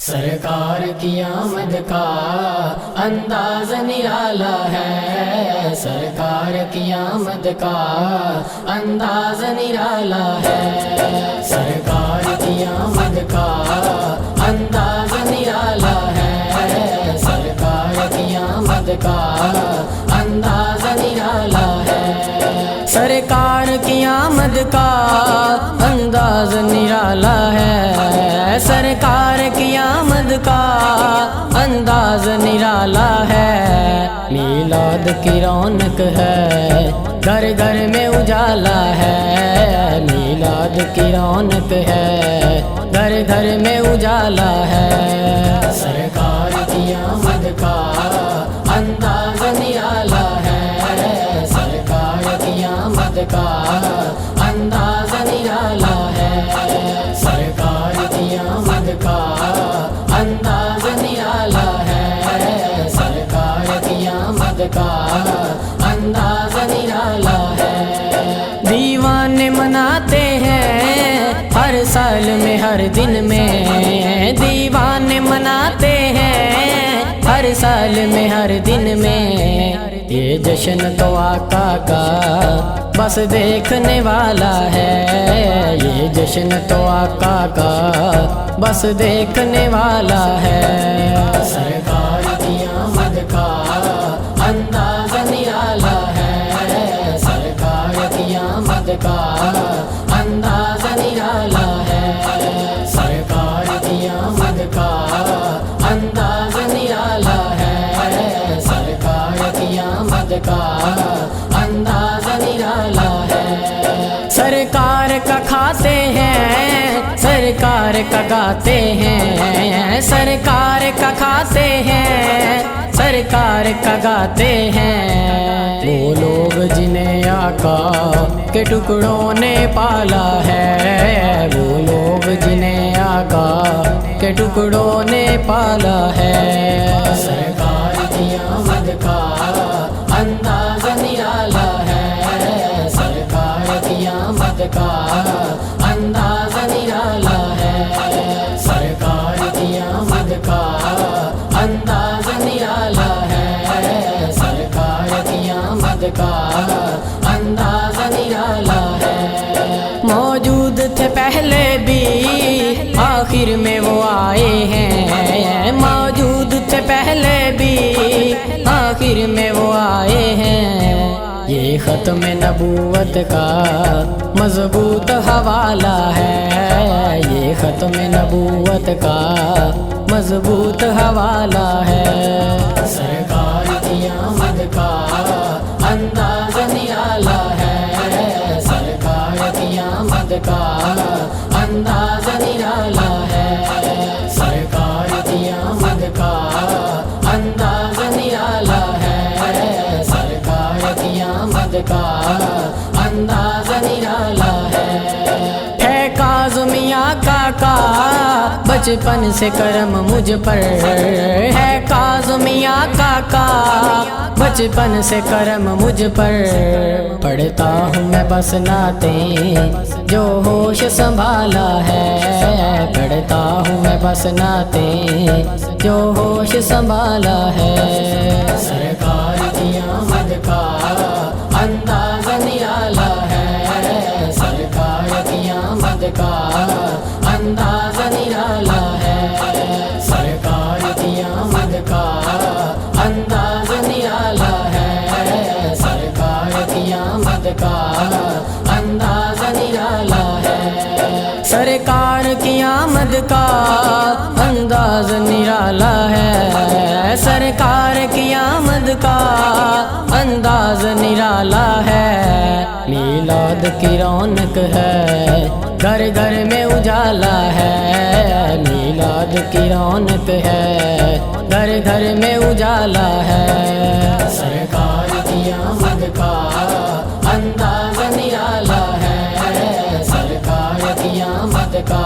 سرکار کی آمد کا انداز نرالا ہے، سرکار کی آمد کا انداز نرالا ہے، سرکار کی آمد کا انداز نرالا ہے، سرکار کی آمد کا انداز نرالا ہے، سرکار کی آمد کا انداز نرالا ہے، سرکار کی آمد کا انداز نرالا ہے، میلاد کی رونق ہے، گھر گھر میں اجالا ہے، میلاد کی رونق ہے، گھر گھر میں اجالا ہے، سرکار کی آمد کا انداز نرالا ہے، سرکار کی آمد کا انداز نرالا ہے، سرکار کی آمد کا انداز نرالا ہے، سرکار کی آمد کا انداز نرالا ہے، دیوانے مناتے ہیں ہر سال میں ہر دن میں، دیوانے مناتے ہیں ہر سال میں ہر دن میں، یہ جشن تو آقا کا بس دیکھنے والا ہے، یہ جشن تو آقا کا بس دیکھنے والا ہے، سرکار کی آمد کا انداز نرالا ہے، سرکار کی آمد کا انداز نرالا ہے، سرکار کی آمد کا انداز نرالا ہے، سرکار کی آمد کا انداز نرالا ہے، سرکار کا کھاتے ہیں سرکار کا گاتے ہیں، سرکار کا کھاتے ہیں سرکار کا گاتے ہیں، وہ لوگ جنہیں آقا کے ٹکڑوں نے پالا ہے، وہ لوگ جنہیں آقا کے ٹکڑوں نے پالا ہے، سرکار کی آمد کا انداز نرالا ہے، سرکار کی آمد کا انداز نرالا ہے، سرکار کی آمد کا انداز نرالا ہے، سرکار کی آمد کا انداز نرالا ہے، موجود تھے پہلے بھی آخر میں وہ آئے ہیں، موجود تھے پہلے بھی آخر میں وہ آئے ہیں، یہ ختم نبوت کا مضبوط حوالہ ہے، یہ ختم نبوت کا مضبوط حوالہ ہے، سرکار کی آمد کا انداز نرالا ہے، سرکار کی آمد کا انداز نرالا ہے، سرکار کی آمد کا انداز نرالا ہے، سرکار کی آمد کا انداز نرالا ہے، کاظمیہ کا بچپن سے کرم مجھ پر ہے، کاظمیہ کا بچپن سے کرم مجھ پر، پڑھتا ہوں میں بس نعتیں جو ہوش سنبھالا ہے، پڑھتا ہوں میں بس نعتیں جو ہوش سنبھالا ہے، سرکار کی آمد کا انداز نرالا ہے، سرکار کی آمد کا انداز نرالا ہے، سرکار کی آمد کا انداز نرالا ہے، سرکار کی آمد کا انداز نرالا ہے، سرکار کی آمد کا انداز نرالا ہے، سرکار کی آمد کا انداز نرالا ہے، میلاد کی رونق ہے، گھر گھر میں اجالا ہے، میلاد کی رونق ہے، گھر گھر میں اجالا ہے، سرکار کی آمد کا انداز نرالا ہے، سرکار کی آمد کا